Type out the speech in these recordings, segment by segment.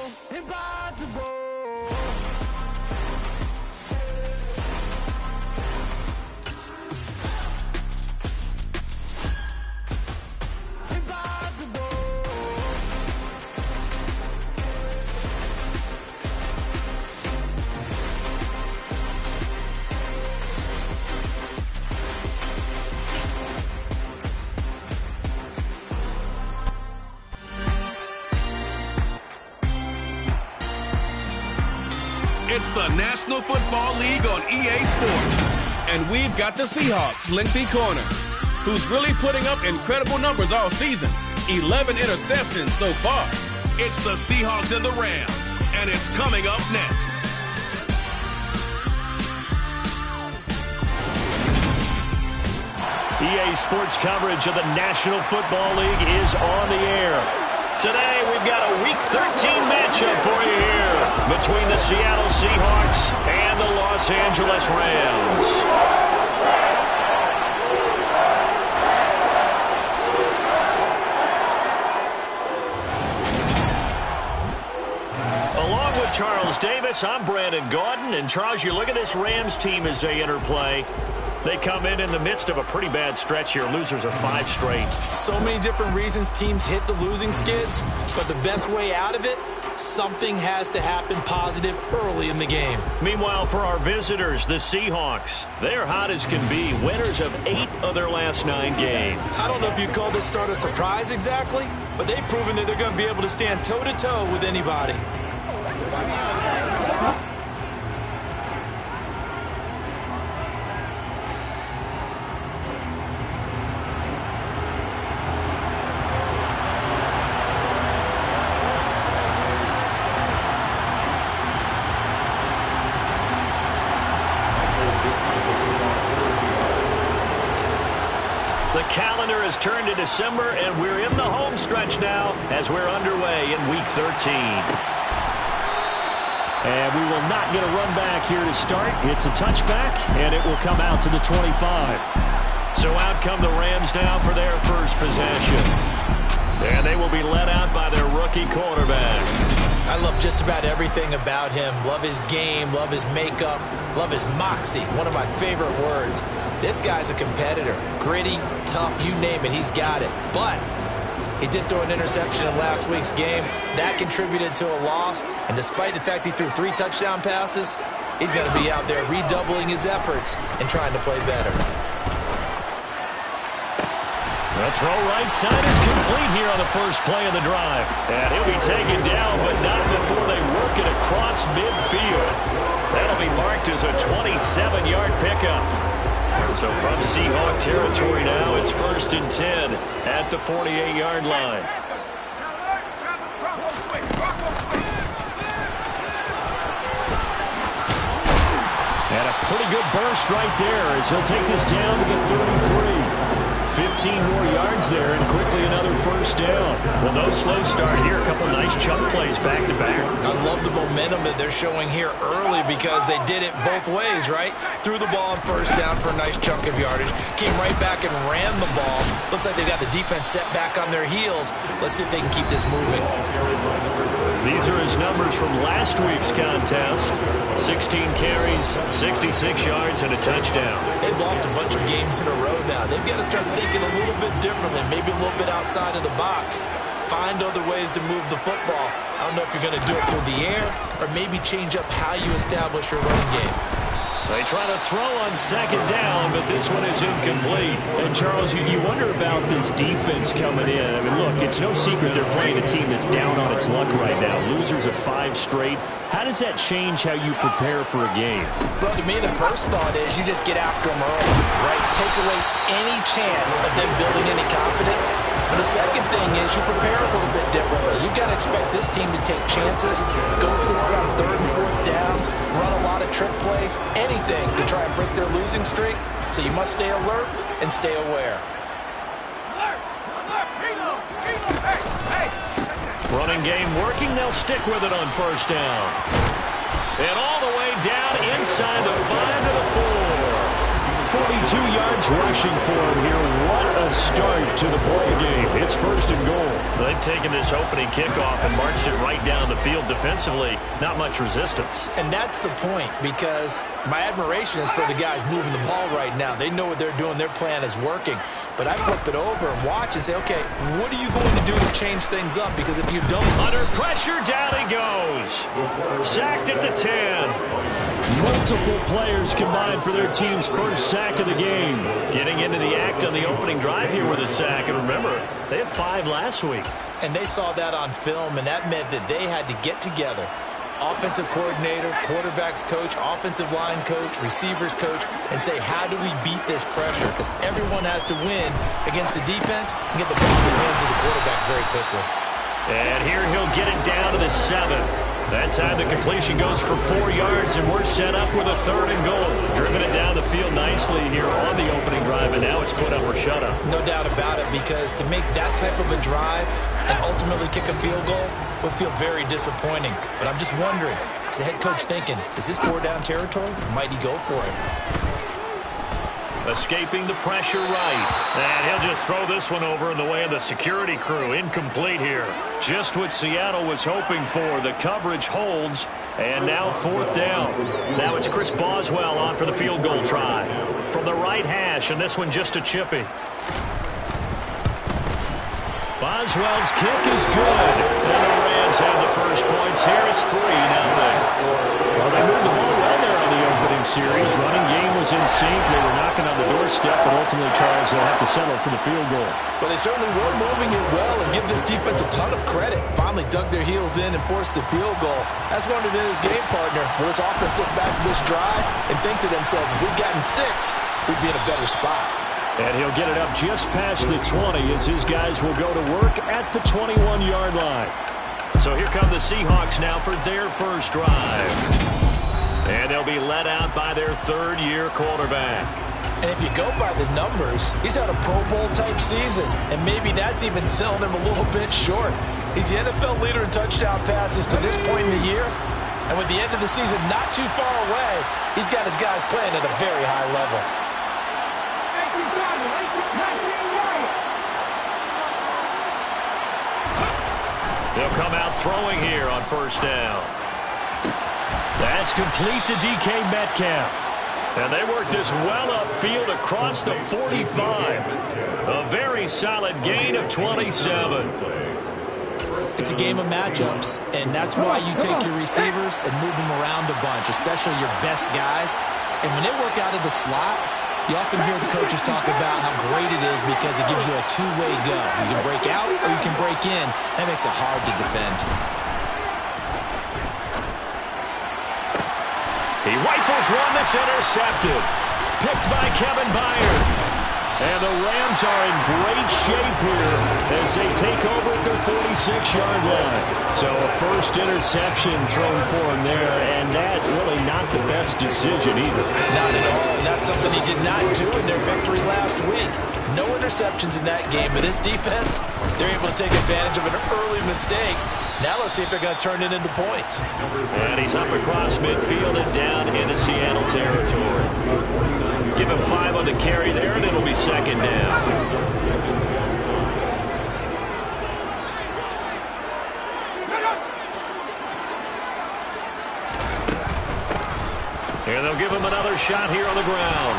Impossible. It's the National Football League on EA Sports. And we've got the Seahawks' lengthy corner, who's really putting up incredible numbers all season. 11 interceptions so far. It's the Seahawks and the Rams, and it's coming up next. EA Sports coverage of the National Football League is on the air. Today, we've got a Week 13 matchup for you here between the Seattle Seahawks and the Los Angeles Rams. Along with Charles Davis, I'm Brandon Gaudin. And Charles, you look at this Rams team as they enter play. They come in the midst of a pretty bad stretch here. Losers of 5 straight. So many different reasons teams hit the losing skids, but the best way out of it, something has to happen positive early in the game. Meanwhile, for our visitors, the Seahawks, they're hot as can be. Winners of 8 of their last 9 games. I don't know if you'd call this start a surprise exactly, but they've proven that they're going to be able to stand toe-to-toe with anybody. The calendar has turned to December, and we're in the home stretch now as we're underway in Week 13. And we will not get a run back here to start. It's a touchback, and it will come out to the 25. So out come the Rams now for their first possession. And they will be led out by their rookie quarterback. I love just about everything about him. Love his game, love his makeup, love his moxie, one of my favorite words. This guy's a competitor. Gritty, tough, you name it, he's got it. But he did throw an interception in last week's game. That contributed to a loss. And despite the fact he threw 3 touchdown passes, he's going to be out there redoubling his efforts and trying to play better. The throw right side is complete here on the first play of the drive. And he'll be taken down, but not before they work it across midfield. That'll be marked as a 27-yard pickup. So from Seahawk territory now, it's 1st and 10 at the 48-yard line. And a pretty good burst right there as he'll take this down to the 33. 15 more yards there, and quickly another first down. Well, no slow start here. A couple nice chunk plays back-to-back. I love the momentum that they're showing here early because they did it both ways, right? Threw the ball on first down for a nice chunk of yardage. Came right back and ran the ball. Looks like they've got the defense set back on their heels. Let's see if they can keep this moving. These are his numbers from last week's contest. 16 carries, 66 yards, and a touchdown. They've lost a bunch of games in a row now. They've got to start thinking a little bit differently, maybe a little bit outside of the box. Find other ways to move the football. I don't know if you're going to do it through the air or maybe change up how you establish your running game. They try to throw on second down, but this one is incomplete. And, Charles, you wonder about this defense coming in. I mean, look, it's no secret they're playing a team that's down on its luck right now. Losers of 5 straight. How does that change how you prepare for a game? Bro, to me, the first thought is you just get after them early, right? Take away any chance of them building any confidence. But the second thing is you prepare a little bit differently. You've got to expect this team to take chances, go for it on 3rd and 4th downs, run a lot of trick plays, anything to try and break their losing streak. So you must stay alert and stay aware. Running game working. They'll stick with it on first down. And all the way down inside the 5 to the 4. 42 yards rushing for him here. What a start to the ball game. It's 1st and goal. They've taken this opening kickoff and marched it right down the field defensively. Not much resistance. And that's the point, because my admiration is for the guys moving the ball right now. They know what they're doing. Their plan is working. But I flip it over and watch and say, okay, what are you going to do to change things up? Because if you don't... Under pressure, down he goes. Sacked at the 10. Multiple players combined for their team's first sack of the game. Getting into the act on the opening drive here with a sack. And remember, they had 5 last week. And they saw that on film, and that meant that they had to get together. Offensive coordinator, quarterback's coach, offensive line coach, receivers coach, and say, how do we beat this pressure? Because everyone has to win against the defense and get the ball in the hands of the quarterback very quickly. And here he'll get it down to the 7. That time the completion goes for 4 yards, and we're set up with a 3rd and goal. Driven it down the field nicely here on the opening drive, and now it's put up or shut up. No doubt about it, because to make that type of a drive and ultimately kick a field goal would feel very disappointing. But I'm just wondering, is the head coach thinking, is this 4-down territory? Or might he go for it? Escaping the pressure right. And he'll just throw this one over in the way of the security crew. Incomplete here. Just what Seattle was hoping for. The coverage holds. And now 4th down. Now it's Chris Boswell on for the field goal try. From the right hash, and this one just a chippy. Boswell's kick is good. And the Rams have the first points here. It's 3-0. Well, they moved the ball well there on the opening series. Running game was in sync. They were knocking on the doorstep, but ultimately, Charles, they'll have to settle for the field goal. Well, they certainly were moving it well, and give this defense a ton of credit. Finally dug their heels in and forced the field goal. That's wondered in his game partner. Will this offense look back at this drive and think to themselves, if we've gotten 6, we'd be in a better spot. And he'll get it up just past the 20 as his guys will go to work at the 21-yard line. So here come the Seahawks now for their first drive. And they'll be led out by their 3rd-year quarterback. And if you go by the numbers, he's had a Pro Bowl-type season. And maybe that's even selling him a little bit short. He's the NFL leader in touchdown passes to this point in the year. And with the end of the season not too far away, he's got his guys playing at a very high level. They'll come out throwing here on 1st down. That's complete to DK Metcalf. And they work this well upfield across the 45. A very solid gain of 27. It's a game of matchups, and that's why you take your receivers and move them around a bunch, especially your best guys. And when they work out of the slot, you often hear the coaches talk about how great it is because it gives you a two-way go. You can break out or you can break in. That makes it hard to defend. He rifles one that's intercepted. Picked by Kevin Byard. And the Rams are in great shape here as they take over at their 46-yard line. So a first interception thrown for him there, and that really not the best decision either. Not at all, and that's something he did not do in their victory last week. No interceptions in that game, but this defense, they're able to take advantage of an early mistake. Now let's see if they're going to turn it into points. And he's up across midfield and down into Seattle territory. Give him 5 on the carry there, and it'll be 2nd down. And they'll give him another shot here on the ground.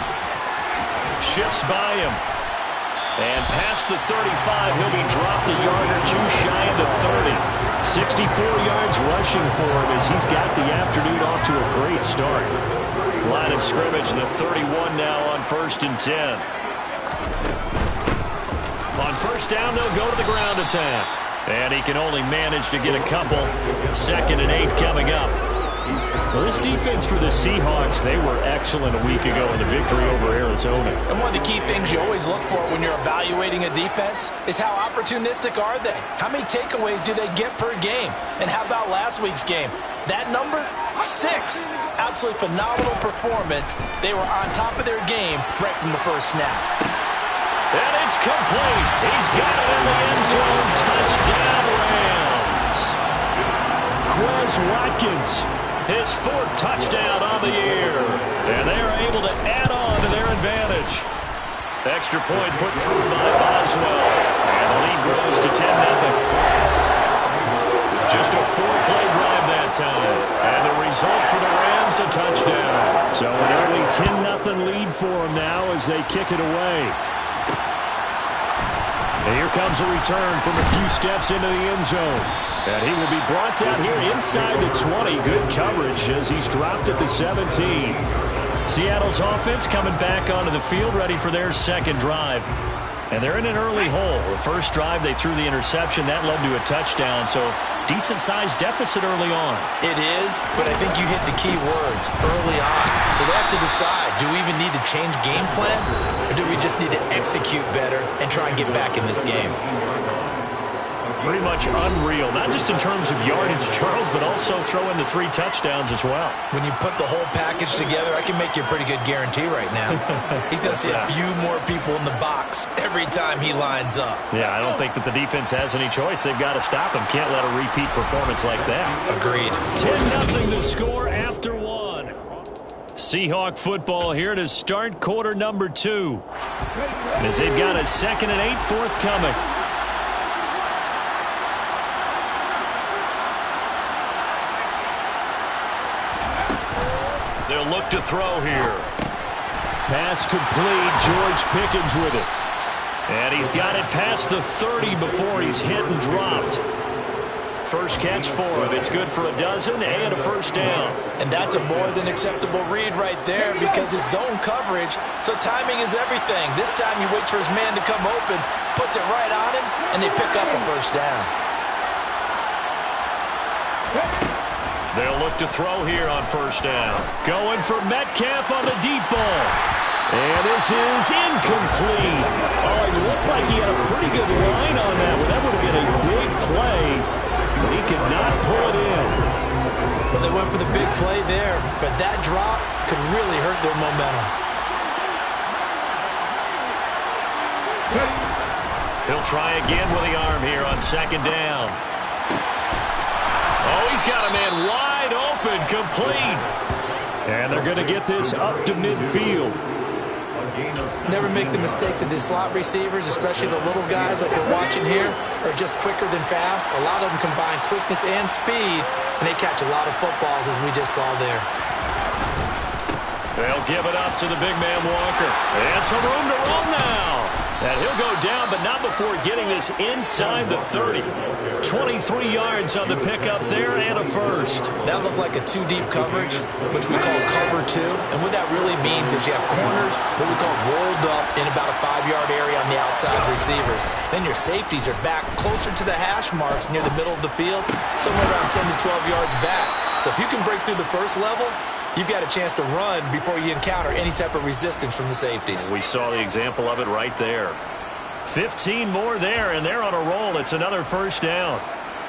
Shifts by him. And past the 35, he'll be dropped a yard or 2 shy of the 30. 64 yards rushing for him as he's got the afternoon off to a great start. Line of scrimmage, the 31 now on 1st and 10. On 1st down, they'll go to the ground attack. And he can only manage to get a couple. 2nd and 8 coming up. Well, this defense for the Seahawks, they were excellent a week ago in the victory over Arizona. And one of the key things you always look for when you're evaluating a defense is how opportunistic are they? How many takeaways do they get per game? And how about last week's game? That number, 6. Absolutely phenomenal performance. They were on top of their game right from the first snap. And it's complete. He's got it in the end zone. Touchdown, Rams. Quez Watkins, his 4th touchdown on the year. And they are able to add on to their advantage. Extra point put through by Boswell. And the lead grows to 10-0. Just a 4-play drive that time. And the result for the Rams, a touchdown. So an early 10-0 lead for them now as they kick it away. And here comes a return from a few steps into the end zone. And he will be brought down here inside the 20. Good coverage as he's dropped at the 17. Seattle's offense coming back onto the field, ready for their second drive. And they're in an early hole. The first drive, they threw the interception. That led to a touchdown, so decent-sized deficit early on. It is, but I think you hit the key words, early on. So they have to decide, do we even need to change game plan, or do we just need to execute better and try and get back in this game? Pretty much unreal, not just in terms of yardage, Charles, but also throw in the 3 touchdowns as well. When you put the whole package together, I can make you a pretty good guarantee right now. He's going to see a few more people in the box every time he lines up. Yeah, I don't think that the defense has any choice. They've got to stop him. Can't let a repeat performance like that. Agreed. 10-0 to score after 1. Seahawk football here to start quarter number 2. As they've got a 2nd and 8 forthcoming. They'll look to throw here. Pass complete. George Pickens with it. And he's got it past the 30 before he's hit and dropped. First catch for him. It's good for a dozen and a first down. And that's a more than acceptable read right there because it's zone coverage, so timing is everything. This time he waits for his man to come open, puts it right on him, and they pick up a first down. They'll look to throw here on first down. Going for Metcalf on the deep ball. And this is incomplete. Oh, it looked like he had a pretty good line on that one. That would have been a big play, but he could not pull it in. Well, they went for the big play there, but that drop could really hurt their momentum. He'll try again with the arm here on second down. Oh, he's got a man wide open, complete. And they're going to get this up to midfield. Never make the mistake that the slot receivers, especially the little guys like we're watching here, are just quicker than fast. A lot of them combine quickness and speed, and they catch a lot of footballs, as we just saw there. They'll give it up to the big man Walker. And some room to run now. And he'll go down, but not before getting this inside the 30. 23 yards on the pickup there and a first. That looked like a 2-deep coverage, which we call cover 2. And what that really means is you have corners, what we call rolled up in about a 5-yard area on the outside receivers. Then your safeties are back closer to the hash marks near the middle of the field, somewhere around 10 to 12 yards back. So if you can break through the first level, you've got a chance to run before you encounter any type of resistance from the safeties. We saw the example of it right there. 15 more there, and they're on a roll. It's another first down.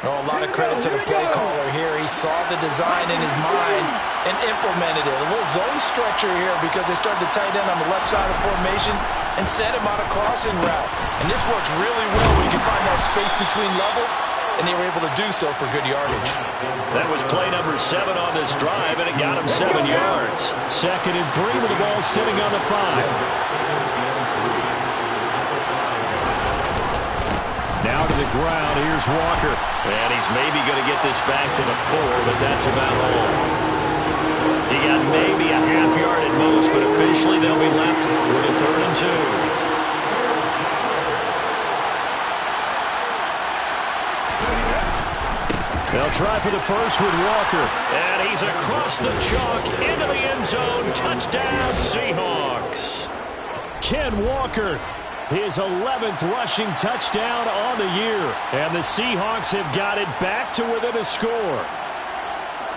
Oh, a lot of credit to the play caller here. He saw the design in his mind and implemented it. A little zone stretcher here because they started the tight end on the left side of the formation and sent him on a crossing route. And this works really well when you can find that space between levels, and they were able to do so for good yardage. That was play number 7 on this drive, and it got him 7 yards. 2nd and 3 with the ball sitting on the 5. Now to the ground, here's Walker. And he's maybe going to get this back to the 4, but that's about all. He got maybe a half yard at most, but officially they'll be left with a 3rd and 2. They'll try for the first with Walker. And he's across the chalk into the end zone. Touchdown, Seahawks. Ken Walker, his 11th rushing touchdown on the year. And the Seahawks have got it back to within a score.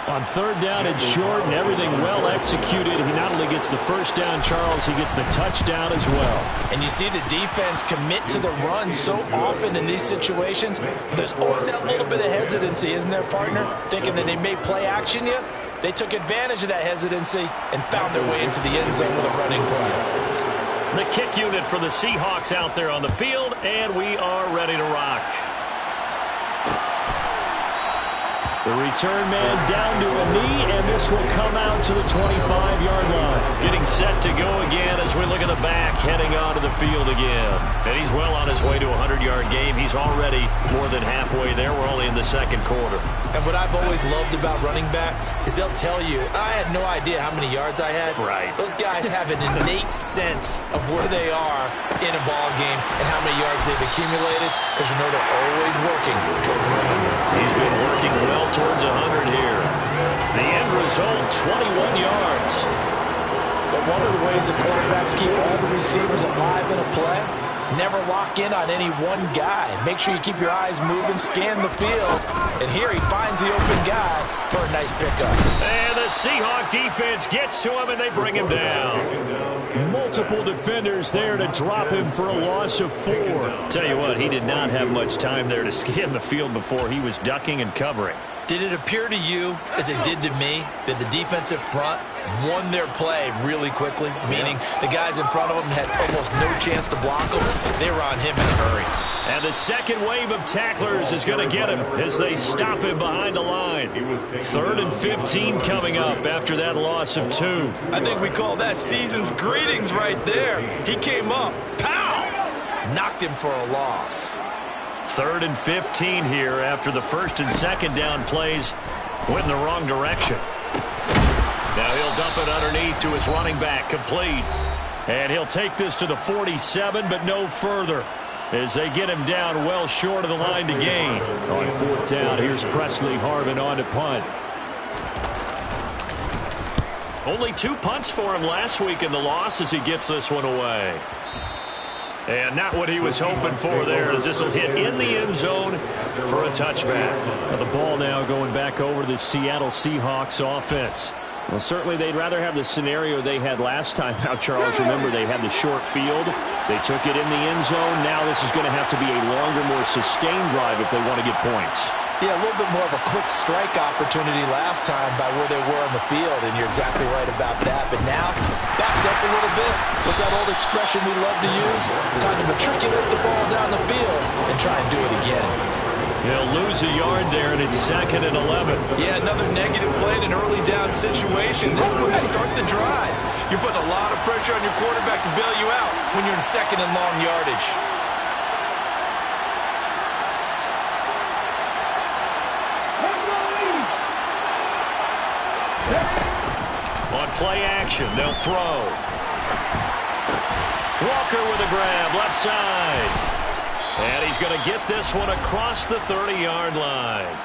On 3rd down and short, and everything well executed. He not only gets the first down, Charles, he gets the touchdown as well. And you see the defense commit to the run so often in these situations. There's always that little bit of hesitancy, isn't there, partner? Thinking that they may play action you. They took advantage of that hesitancy and found their way into the end zone with a running play. The kick unit for the Seahawks out there on the field, and we are ready to rock. The return man down to a knee, and this will come out to the 25-yard line. Getting set to go again as we look at the back, heading onto the field again. And he's well on his way to a 100-yard game. He's already more than halfway there. We're only in the second quarter. And what I've always loved about running backs is they'll tell you, I had no idea how many yards I had. Right. Those guys have an innate sense of where they are in a ball game and how many yards they've accumulated, because you know they're always working towards 100. He's been working well towards 100 here. The end result, 21 yards. But one of the ways the quarterbacks keep all the receivers alive in a play, never lock in on any one guy. Make sure you keep your eyes moving, scan the field. And here he finds the open guy for a nice pickup. And the Seahawk defense gets to him, and they bring him down. Multiple defenders there to drop him for a loss of 4. Tell you what, he did not have much time there to scan the field before he was ducking and covering. Did it appear to you, as it did to me, that the defensive front won their play really quickly? Meaning the guys in front of them had almost no chance to block them. They were on him in a hurry. And the second wave of tacklers is going to get him as they stop him behind the line. 3rd and 15 coming up after that loss of 2. I think we call that season's greetings right there. He came up, pow! Knocked him for a loss. 3rd and 15 here after the first and second down plays went in the wrong direction. Now he'll dump it underneath to his running back, complete. And he'll take this to the 47, but no further, as they get him down well short of the line to gain. On 4th down, here's Presley Harvin on to punt. Only 2 punts for him last week in the loss as he gets this one away. And not what he was hoping for there, as this will hit in the end zone for a touchback. Now the ball now going back over to the Seattle Seahawks offense. Well, certainly they'd rather have the scenario they had last time. Now, Charles, remember, they had the short field. They took it in the end zone. Now this is going to have to be a longer, more sustained drive if they want to get points. Yeah, a little bit more of a quick strike opportunity last time by where they were on the field, and you're exactly right about that. But now, backed up a little bit. What's that old expression we love to use? Time to matriculate the ball down the field and try and do it again. He'll lose a yard there, and it's 2nd and 11. Yeah, another negative play in an early down situation. This one to start the drive. You're putting a lot of pressure on your quarterback to bail you out when you're in 2nd and long yardage. On play action, they'll throw. Walker with a grab, left side. And he's going to get this one across the 30-yard line.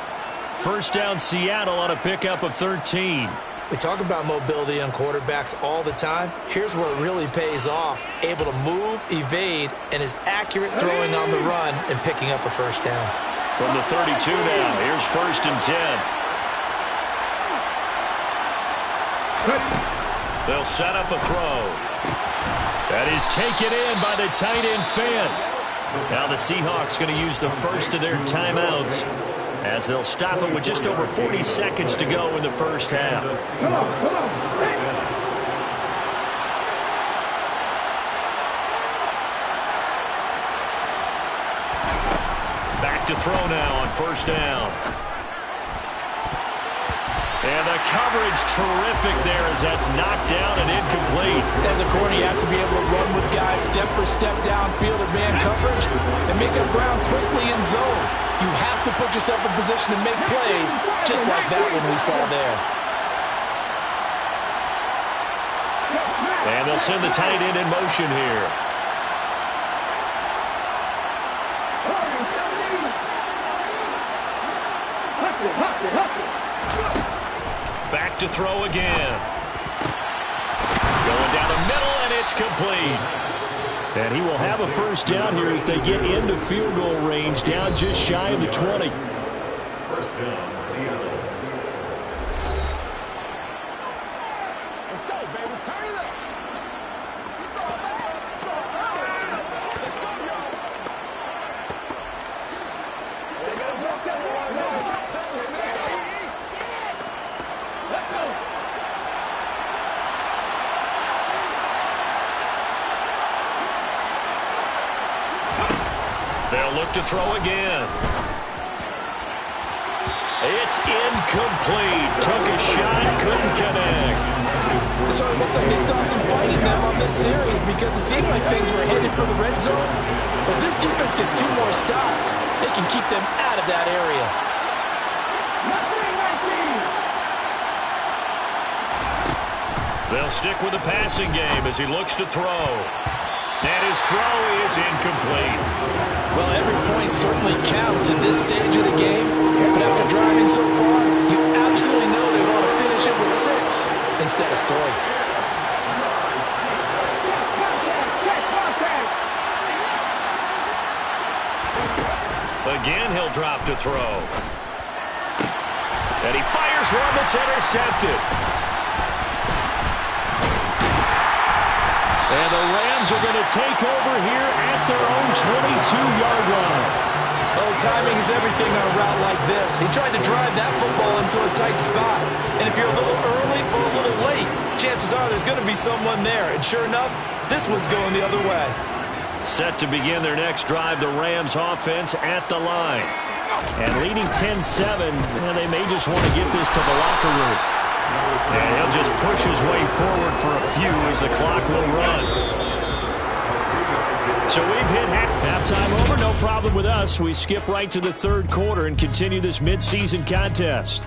First down, Seattle on a pickup of 13. We talk about mobility on quarterbacks all the time. Here's where it really pays off. Able to move, evade, and is accurate throwing on the run and picking up a first down. From the 32 now, here's 1st and 10. They'll set up a throw. That is taken in by the tight end Fant. Now the Seahawks going to use the first of their timeouts as they'll stop it with just over 40 seconds to go in the first half. Back to throw now on 1st down. And the coverage terrific there as that's knocked down and incomplete. As a corner, you have to be able to run with guys step for step downfield at man coverage and make up ground quickly in zone. You have to put yourself in position to make plays, just like that one we saw there. And they'll send the tight end in motion here. Back to throw again. Going down the middle, and it's complete. And he will have a first down here as they get into field goal range, down just shy of the 20. First down, Seattle. Let's go, baby. Turn it up. They'll look to throw again. It's incomplete. Took a shot, couldn't connect. So it looks like they still have some fight in them on this series because it seemed like things were headed for the red zone. But if this defense gets 2 more stops, they can keep them out of that area. They'll stick with the passing game as he looks to throw. And his throw is incomplete. Well, every point certainly counts at this stage of the game. But after driving so far, you absolutely know they want to finish it with 6 instead of 3. Again, he'll drop to throw. And he fires one that's intercepted. And the Rams are going to take over here at their own 22-yard line. Oh, timing is everything on a route like this. He tried to drive that football into a tight spot. And if you're a little early or a little late, chances are there's going to be someone there. And sure enough, this one's going the other way. Set to begin their next drive, the Rams offense at the line. And leading 10-7, and they may just want to get this to the locker room. And he'll just push his way forward for a few as the clock will run. So we've hit halftime over. No problem with us. We skip right to the third quarter and continue this midseason contest.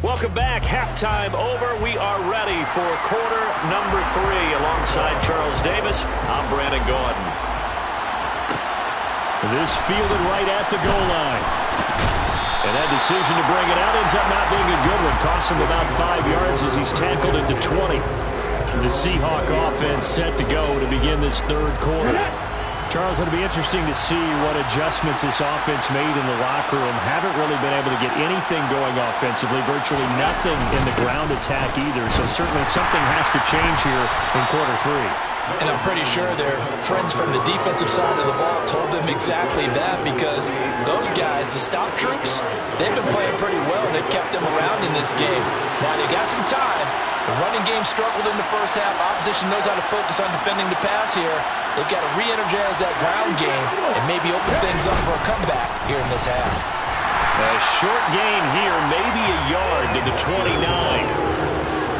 Welcome back. Halftime over. We are ready for quarter number 3. Alongside Charles Davis, I'm Brandon Gordon. This fielded right at the goal line. And that decision to bring it out ends up not being a good one. Costs him about 5 yards as he's tackled into 20. The Seahawk offense set to go to begin this third quarter. Charles, it'll be interesting to see what adjustments this offense made in the locker room. Haven't really been able to get anything going offensively. Virtually nothing in the ground attack either. So certainly something has to change here in quarter 3. And I'm pretty sure their friends from the defensive side of the ball told them exactly that because those guys, the stop troops, they've been playing pretty well and they've kept them around in this game. Now they got some time. The running game struggled in the first half. Opposition knows how to focus on defending the pass here. They've got to re-energize that ground game and maybe open things up for a comeback here in this half. A short gain here, maybe a yard to the 29.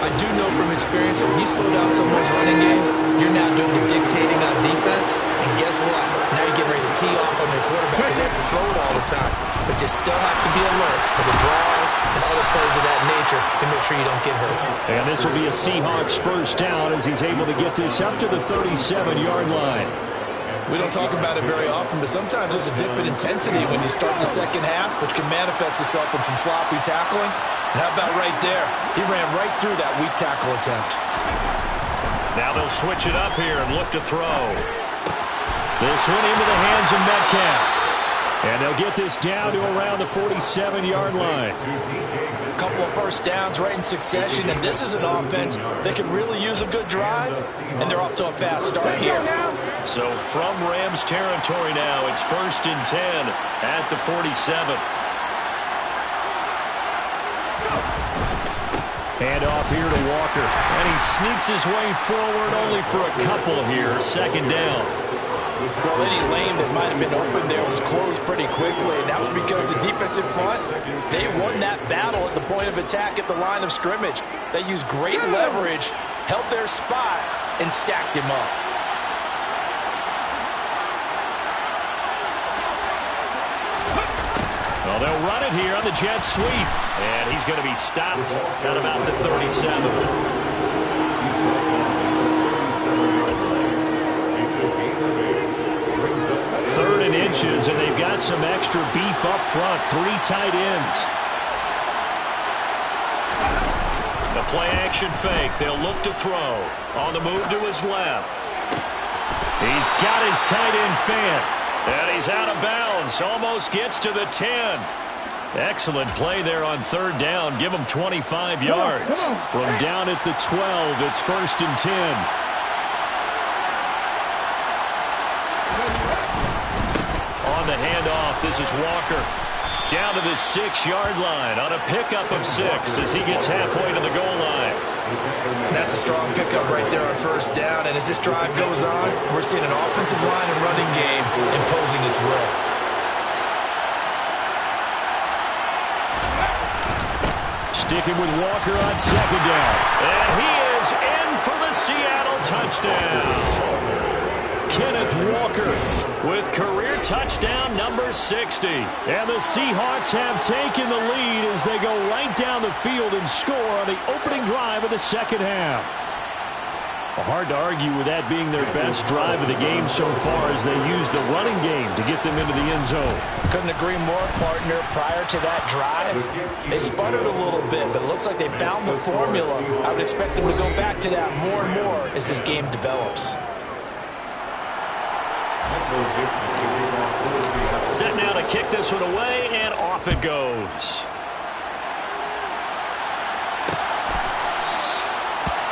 I do know from experience that when you slow down someone's running game, you're now doing the dictating on defense. And guess what? Now you're getting ready to tee off on their quarterback because they have to throw it all the time. But you still have to be alert for the draws and other plays of that nature to make sure you don't get hurt. And this will be a Seahawks first down as he's able to get this up to the 37-yard line. We don't talk about it very often, but sometimes there's a dip in intensity when you start the second half, which can manifest itself in some sloppy tackling. And how about right there? He ran right through that weak tackle attempt. Now they'll switch it up here and look to throw. This one into the hands of Metcalf. And they'll get this down to around the 47-yard line. A couple of first downs right in succession, and this is an offense that could really use a good drive, and they're off to a fast start here. So from Rams territory now, it's 1st and 10 at the 47. Hand off here to Walker, and he sneaks his way forward only for a couple here, 2nd down. Well, any lane that might have been open there was closed pretty quickly, and that was because the defensive front, they won that battle at the point of attack at the line of scrimmage. They used great leverage, held their spot, and stacked him up. Well, they'll run it here on the jet sweep, and he's going to be stopped at about the 37. 3rd and inches, and they've got some extra beef up front. 3 tight ends. The play-action fake. They'll look to throw. On the move to his left. He's got his tight end fan. And he's out of bounds. Almost gets to the 10. Excellent play there on 3rd down. Give him 25 yards. From down at the 12, it's 1st and 10. On the handoff, this is Walker. Down to the 6-yard line on a pickup of 6 as he gets halfway to the goal line. That's a strong pickup right there on 1st down. And as this drive goes on, we're seeing an offensive line and running game imposing its will. Sticking with Walker on second down. And he is in for the Seattle touchdown. Kenneth Walker with career touchdown number 60. And the Seahawks have taken the lead as they go right down the field and score on the opening drive of the second half. Hard to argue with that being their best drive of the game so far as they used the running game to get them into the end zone. Couldn't agree more, partner. Prior to that drive, they sputtered a little bit, but it looks like they found the formula. I would expect them to go back to that more and more as this game develops. Set now to kick this one away, and off it goes.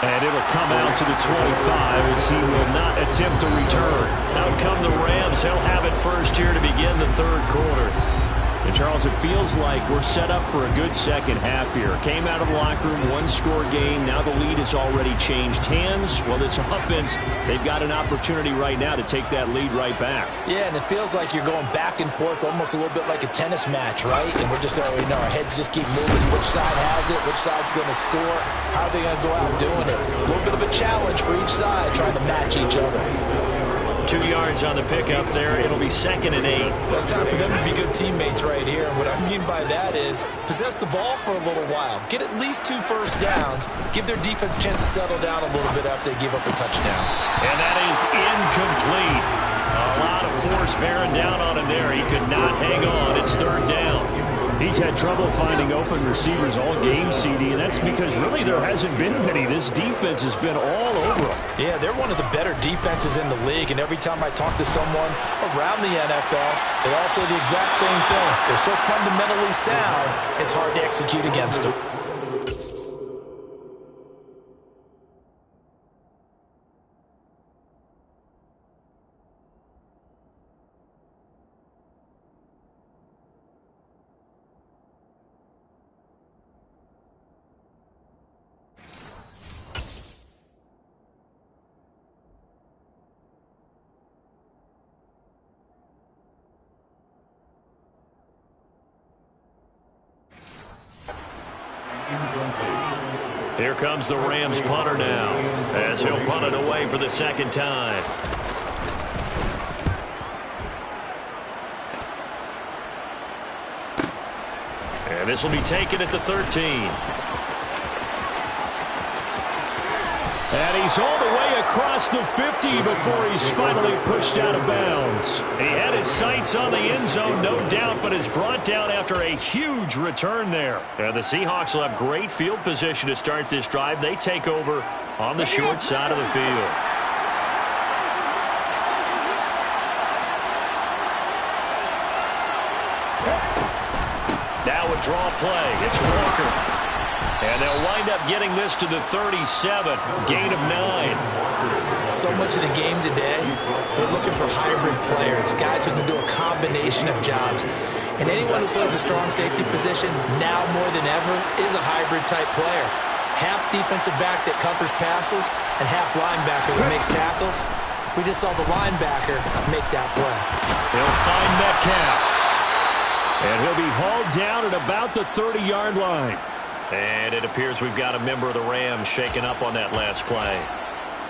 And it'll come out to the 25 as he will not attempt to return. Out come the Rams. He'll have it first here to begin the third quarter. And, Charles, it feels like we're set up for a good second half here. Came out of the locker room, one-score game. Now the lead has already changed hands. Well, this offense, they've got an opportunity right now to take that lead right back. Yeah, and it feels like you're going back and forth almost a little bit like a tennis match, right? And we're just already know our heads just keep moving. Which side has it? Which side's going to score? How are they going to go out doing it? A little bit of a challenge for each side, trying to match each other. 2 yards on the pickup there. It'll be 2nd and 8. Well, it's time for them to be good teammates right here. And what I mean by that is possess the ball for a little while. Get at least 2 first downs. Give their defense a chance to settle down a little bit after they give up a touchdown. And that is incomplete. A lot of force bearing down on him there. He could not hang on. It's 3rd down. He's had trouble finding open receivers all game, CD, and that's because really there hasn't been many. This defense has been all over them. Yeah, they're one of the better defenses in the league, and every time I talk to someone around the NFL, they all say the exact same thing. They're so fundamentally sound, it's hard to execute against them. Here comes the Rams punter now as he'll punt it away for the 2nd time. And this will be taken at the 13. And he's all the way across the 50 before he's finally pushed out of bounds. He had his sights on the end zone, no doubt, but is brought down after a huge return there. And the Seahawks will have great field position to start this drive. They take over on the short side of the field. Now a draw play. It's Walker. And they'll wind up getting this to the 37, gain of 9. So much of the game today, we're looking for hybrid players, guys who can do a combination of jobs. And anyone who plays a strong safety position, now more than ever, is a hybrid-type player. Half defensive back that covers passes, and half linebacker that makes tackles. We just saw the linebacker make that play. He'll find Metcalf. And he'll be hauled down at about the 30-yard line. And it appears we've got a member of the Rams shaken up on that last play.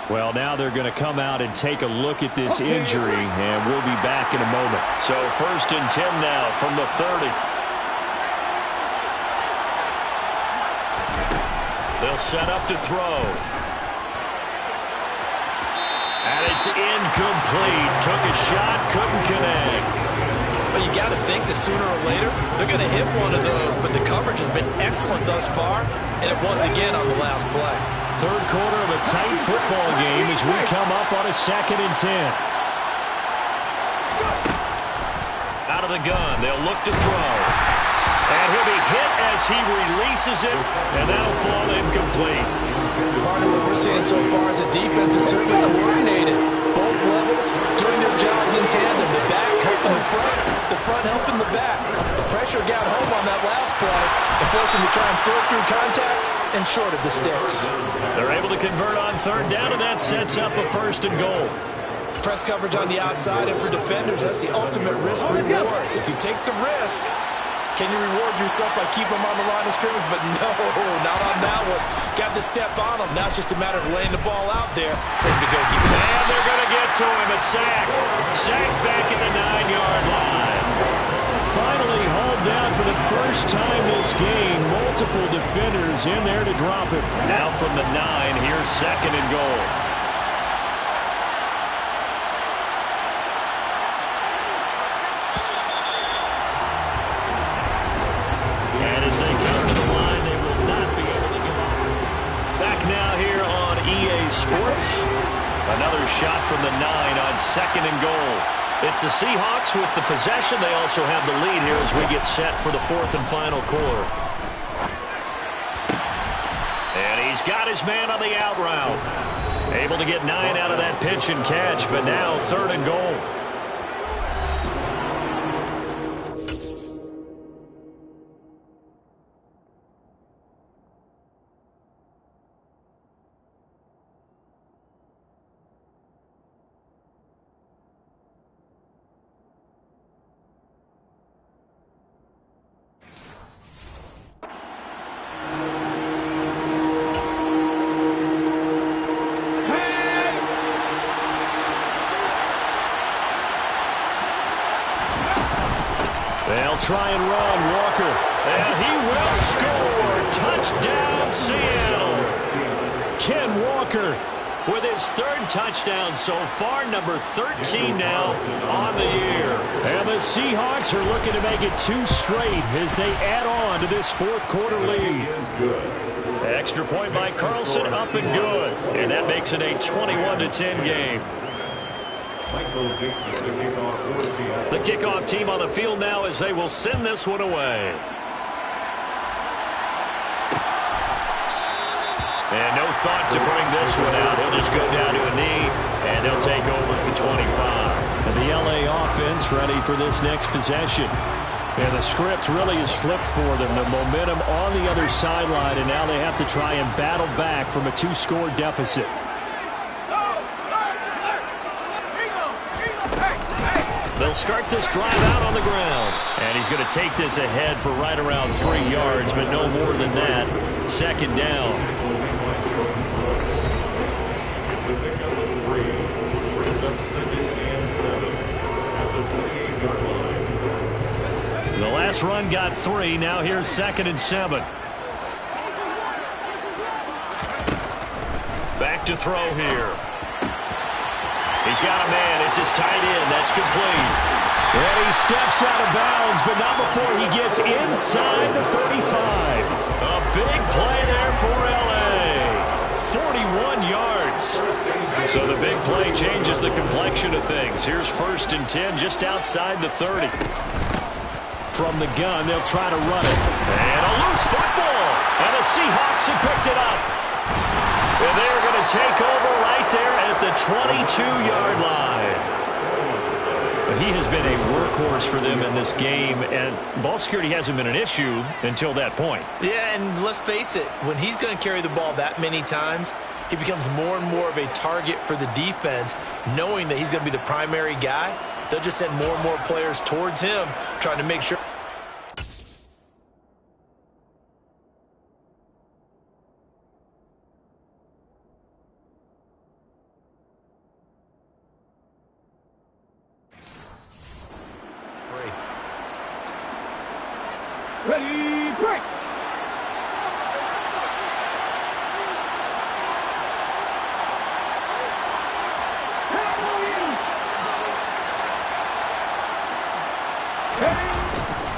Well, now they're going to come out and take a look at this injury, and we'll be back in a moment. So 1st and 10 now from the 30. They'll set up to throw. And it's incomplete. Took a shot, couldn't connect. But you got to think that sooner or later, they're going to hit one of those. But the coverage has been excellent thus far, and it was again on the last play. 3rd quarter of a tight football game as we come up on a 2nd and 10. Out of the gun, they'll look to throw. And he'll be hit as he releases it, and that'll fall incomplete. Part of what we're seeing so far is the defense is certainly coordinated. Both levels doing their jobs in tandem. The back helping the front helping the back. The pressure got home on that last play and forced him to try and throw through contact and short of the sticks. They're able to convert on 3rd down, and that sets up a 1st and goal. Press coverage on the outside, and for defenders, that's the ultimate risk reward. If you take the risk, Can you reward yourself by keeping him on the line of scrimmage? But no, not on that one. Got to step on him. Now it's just a matter of laying the ball out there for him to go get it. And they're going to get to him. A sack. Sack back at the 9-yard line. Finally hauled down for the first time this game. Multiple defenders in there to drop it. Now from the 9, here's 2nd and goal. And as they come to the line, they will not be able to get off. Back now here on EA Sports. Another shot from the 9 on 2nd and goal. It's the Seahawks with the possession. They also have the lead here as we get set for the 4th and final quarter. And he's got his man on the out route. Able to get 9 out of that pitch and catch, but now 3rd and goal. They'll try and run Walker. And he will score. Touchdown, Seattle. Ken Walker with his 3rd touchdown so far, number 13 now on the year. And the Seahawks are looking to make it 2 straight as they add on to this 4th quarter lead. Extra point by Carlson, up and good. And that makes it a 21-10 game. The kickoff team on the field now as they will send this one away. And no thought to bring this one out. He'll just go down to a knee, and they'll take over at the 25. And the LA offense ready for this next possession. And the script really is flipped for them. The momentum on the other sideline, and now they have to try and battle back from a 2-score deficit. They'll start this drive out on the ground. And he's going to take this ahead for right around 3 yards, but no more than that. 2nd down. It's a pickup of 3. Brings up 2nd and 7 at the 28-yard line. The last run got 3. Now here's 2nd and 7. Back to throw here. He's got a man. It's his tight end. That's complete. And he steps out of bounds, but not before he gets inside the 35. A big play there for L.A. 41 yards. So the big play changes the complexion of things. Here's 1st and 10 just outside the 30. From the gun, they'll try to run it. And a loose football. And the Seahawks have picked it up. And they're going to take over right there at the 22-yard line. He has been a workhorse for them in this game, and ball security hasn't been an issue until that point. Yeah, and let's face it, when he's going to carry the ball that many times, he becomes more and more of a target for the defense, knowing that he's going to be the primary guy. They'll just send more and more players towards him, trying to make sure. Ready, break!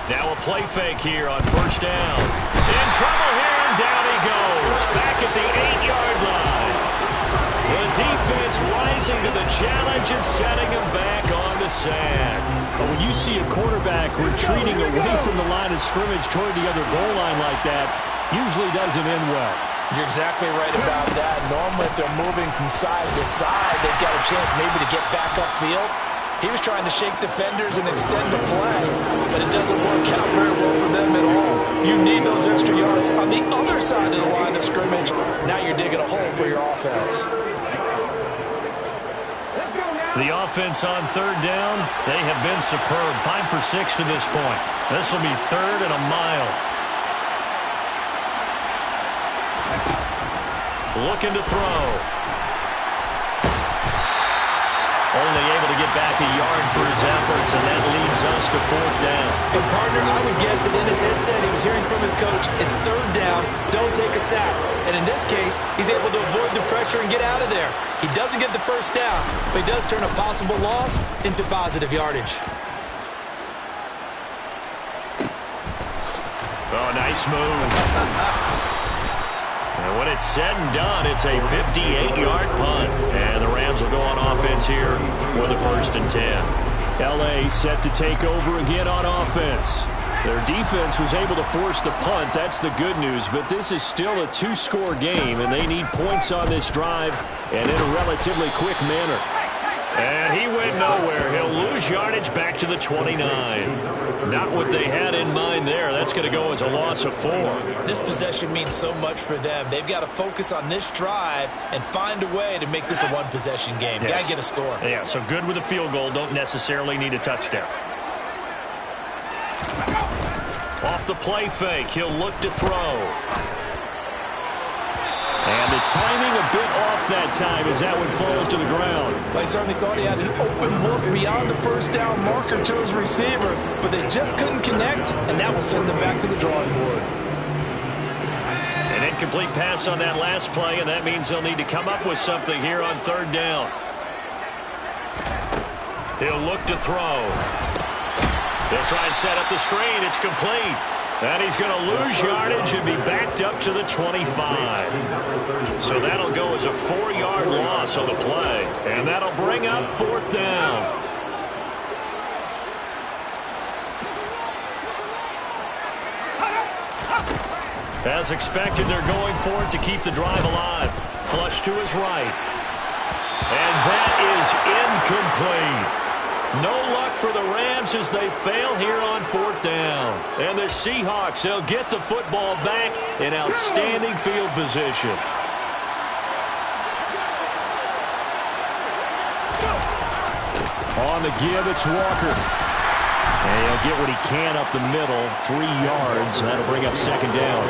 Now a play fake here on 1st down. In trouble here, and down he goes. Back at the 8-yard line. The defense rising to the challenge and setting him back on the sack. But when you see a quarterback retreating away from the line of scrimmage toward the other goal line like that, usually doesn't end well. You're exactly right about that. Normally, if they're moving from side to side, they've got a chance maybe to get back upfield. He was trying to shake defenders and extend the play, but it doesn't work out very well for them at all. You need those extra yards on the other side of the line of scrimmage. Now you're digging a hole for your offense. Let's go now. The offense on third down, they have been superb. 5 for 6 to this point. This will be 3rd and a mile. Looking to throw. Only able to get back a yard for his efforts, and that leads us to 4th down. And partner, I would guess that in his headset he was hearing from his coach, it's 3rd down, don't take a sack. And in this case, he's able to avoid the pressure and get out of there. He doesn't get the first down, but he does turn a possible loss into positive yardage. Oh, nice move. And when it's said and done, it's a 58-yard punt. And the Rams will go on offense here with a 1st and 10. L.A. set to take over again on offense. Their defense was able to force the punt. That's the good news. But this is still a 2-score game, and they need points on this drive and in a relatively quick manner. And he went nowhere. He'll lose yardage back to the 29. Not what they had in mind there. That's going to go as a loss of 4. This possession means so much for them. They've got to focus on this drive and find a way to make this a one-possession game. Yes. Got to get a score. Yeah, so good with a field goal. Don't necessarily need a touchdown. Off the play fake, he'll look to throw. And the timing a bit off that time as that one falls to the ground. They certainly thought he had an open look beyond the first down marker to his receiver, but they just couldn't connect, and that will send them back to the drawing board. An incomplete pass on that last play, and that means they'll need to come up with something here on 3rd down. He'll look to throw. They'll try and set up the screen. It's complete. And he's going to lose yardage and be backed up to the 25. So that'll go as a 4-yard loss on the play. And that'll bring up 4th down. As expected, they're going for it to keep the drive alive. Flush to his right. And that is incomplete. No luck for the Rams as they fail here on 4th down. And the Seahawks, they'll get the football back in outstanding field position. On the give, it's Walker. And he'll get what he can up the middle, 3 yards. And that'll bring up 2nd down.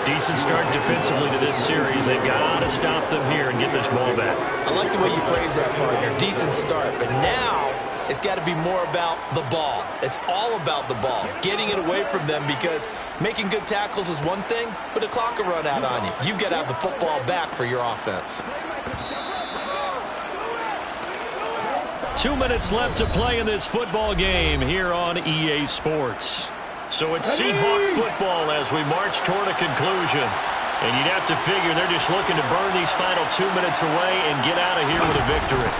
Decent start defensively to this series. They've got to stop them here and get this ball back. I like the way you phrase that, partner. Decent start, but now it's got to be more about the ball. It's all about the ball, getting it away from them, because making good tackles is one thing, but the clock will run out on you. You've got to have the football back for your offense. 2 minutes left to play in this football game here on EA Sports. So it's Seahawk football as we march toward a conclusion. And you'd have to figure they're just looking to burn these final 2 minutes away and get out of here with a victory.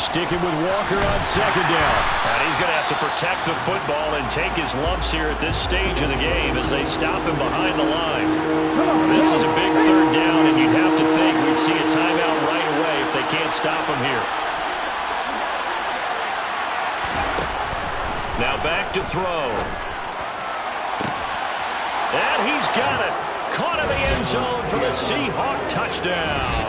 Sticking with Walker on 2nd down. And he's going to have to protect the football and take his lumps here at this stage of the game as they stop him behind the line. This is a big 3rd down, and you'd have to think we'd see a timeout right away if they can't stop him here. Now back to throw. And he's got it. Caught in the end zone for the Seahawk touchdown.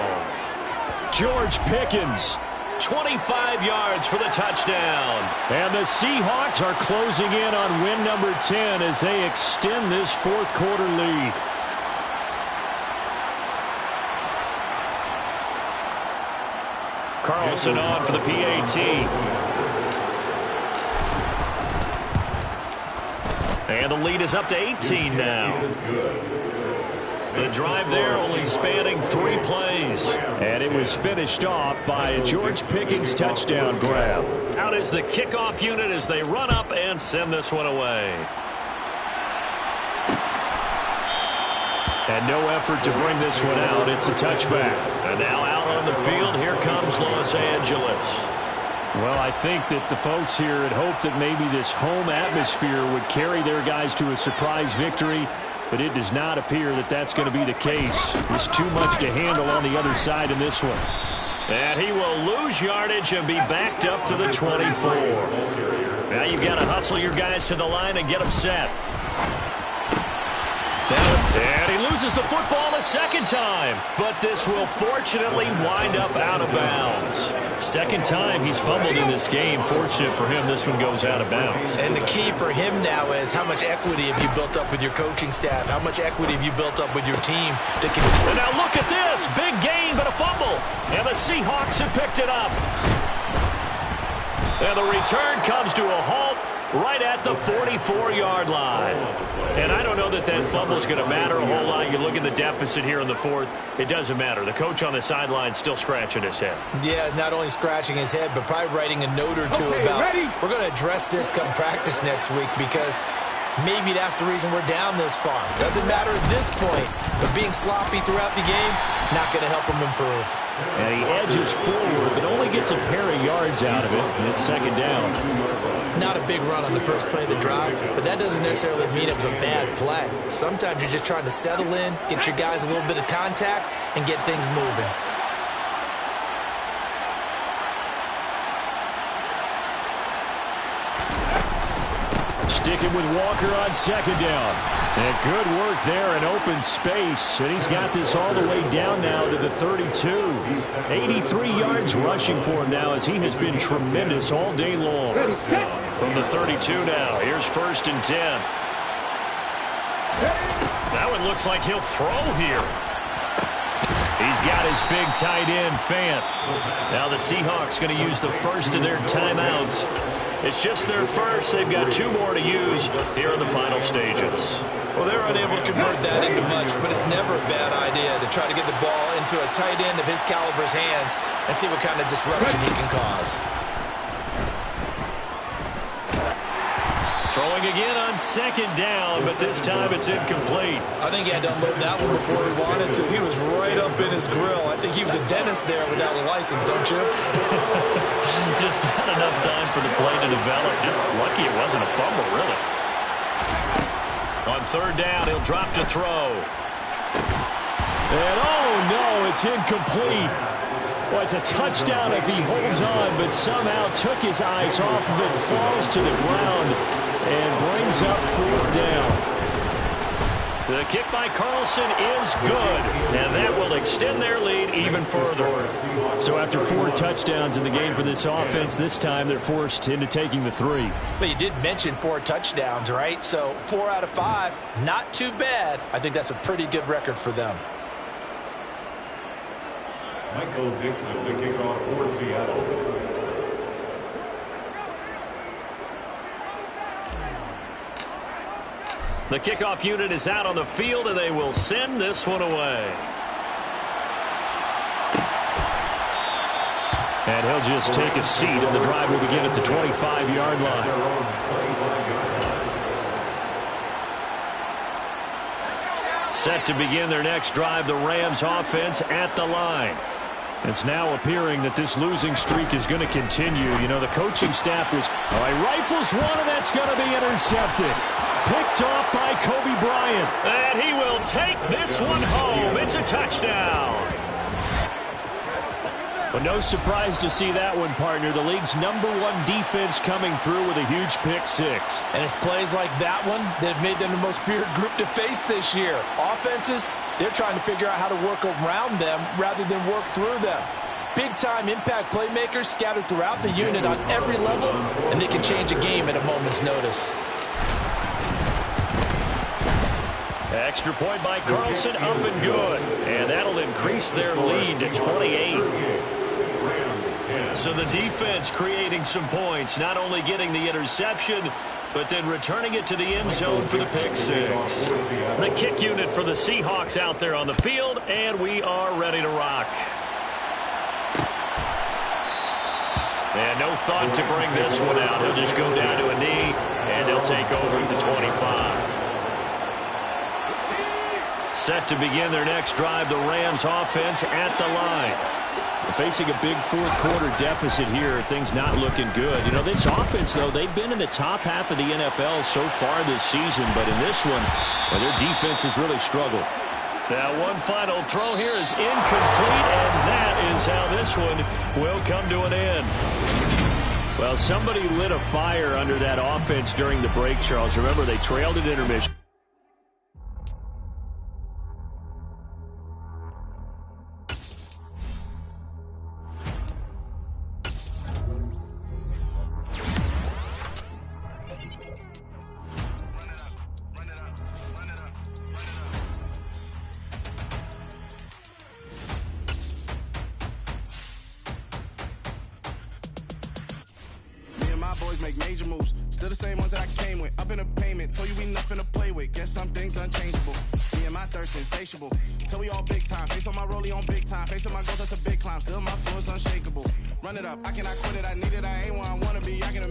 George Pickens, 25 yards for the touchdown. And the Seahawks are closing in on win number 10 as they extend this 4th quarter lead. Carlson on for the PAT. And the lead is up to 18 now. The drive there only spanning 3 plays. And it was finished off by a George Pickens touchdown grab. Out is the kickoff unit as they run up and send this one away. And no effort to bring this one out. It's a touchback. And now out on the field, here comes Los Angeles. Well, I think that the folks here had hoped that maybe this home atmosphere would carry their guys to a surprise victory, but it does not appear that that's going to be the case. There's too much to handle on the other side in this one. And he will lose yardage and be backed up to the 24. Now you've got to hustle your guys to the line and get them set. And he loses the football a second time, but this will fortunately wind up out of bounds. Second time he's fumbled in this game. Fortunate for him, this one goes out of bounds. And the key for him now is how much equity have you built up with your coaching staff? How much equity have you built up with your team? And now look at this. Big gain, but a fumble. And the Seahawks have picked it up. And the return comes to a halt right at the 44-yard line. And I don't know that fumble is going to matter a whole lot. You look at the deficit here in the fourth, it doesn't matter. The coach on the sideline still scratching his head. Yeah, not only scratching his head, but probably writing a note or two about, we're going to address this come practice next week because maybe that's the reason we're down this far. Doesn't matter at this point, but being sloppy throughout the game, not going to help him improve. And he edges forward, but only gets a pair of yards out of it, and it's second down. Not a big run on the first play of the drive, but that doesn't necessarily mean it was a bad play. Sometimes you're just trying to settle in, get your guys a little bit of contact, and get things moving. Sticking with Walker on second down. And good work there in open space. And he's got this all the way down now to the 32. 83 yards rushing for him now as he has been tremendous all day long. From the 32 now, here's 1st and 10. That one looks like he'll throw here. He's got his big tight end, Fant. Now the Seahawks going to use the first of their timeouts. It's just their first. They've got 2 more to use here in the final stages. Well, they're unable to convert that into much, but it's never a bad idea to try to get the ball into a tight end of his caliber's hands and see what kind of disruption he can cause. Throwing again on second down, but this time it's incomplete. I think he had to unload that one before he wanted to. He was right up in his grill. I think he was a dentist there without a license, don't you? Just not enough time for the play to develop. Just lucky it wasn't a fumble, really. On third down, he'll drop to throw. And oh no, it's incomplete. Well, it's a touchdown if he holds on, but somehow took his eyes off of it, falls to the ground, and brings up 4th down. The kick by Carlson is good, and that will extend their lead even further. So after 4 touchdowns in the game for this offense, this time they're forced into taking the 3. But you did mention 4 touchdowns, right? So 4 out of 5, not too bad. I think that's a pretty good record for them. Michael Dixon, the kickoff for Seattle. The kickoff unit is out on the field, and they will send this one away. And he'll just take a seat, and the drive will begin at the 25-yard line. Set to begin their next drive, the Rams offense at the line. It's now appearing that this losing streak is going to continue. You know, the coaching staff was, all right, rifles one, and that's going to be intercepted. Picked off by Kobe Bryant. And he will take this one home. It's a touchdown. But no surprise to see that one, partner. The league's #1 defense coming through with a huge pick 6. And it's plays like that one that have made them the most feared group to face this year. Offenses, they're trying to figure out how to work around them rather than work through them. Big-time impact playmakers scattered throughout the unit on every level, and they can change a game at a moment's notice. Extra point by Carlson, up and good. And that'll increase their lead to 28. So the defense creating some points, not only getting the interception, but then returning it to the end zone for the pick 6. The kick unit for the Seahawks out there on the field, and we are ready to rock. And no thought to bring this one out. He'll just go down to a knee, and they'll take over at the 25. Set to begin their next drive, the Rams offense at the line. Facing a big fourth-quarter deficit here, things not looking good. You know, this offense, though, they've been in the top half of the NFL so far this season, but in this one, well, their defense has really struggled. Now, one final throw here is incomplete, and that is how this one will come to an end. Well, somebody lit a fire under that offense during the break, Charles. Remember, they trailed at intermission. make major moves. Still the same ones that I came with. Up in a payment, told you we nothing to play with. Guess some things unchangeable. Me and my thirst insatiable. Till we all big time. Face on my rollie on big time. Face on my goals, that's a big climb. Still my flow is unshakable. Run it up, I cannot quit it. I need it, I ain't where I wanna be. I can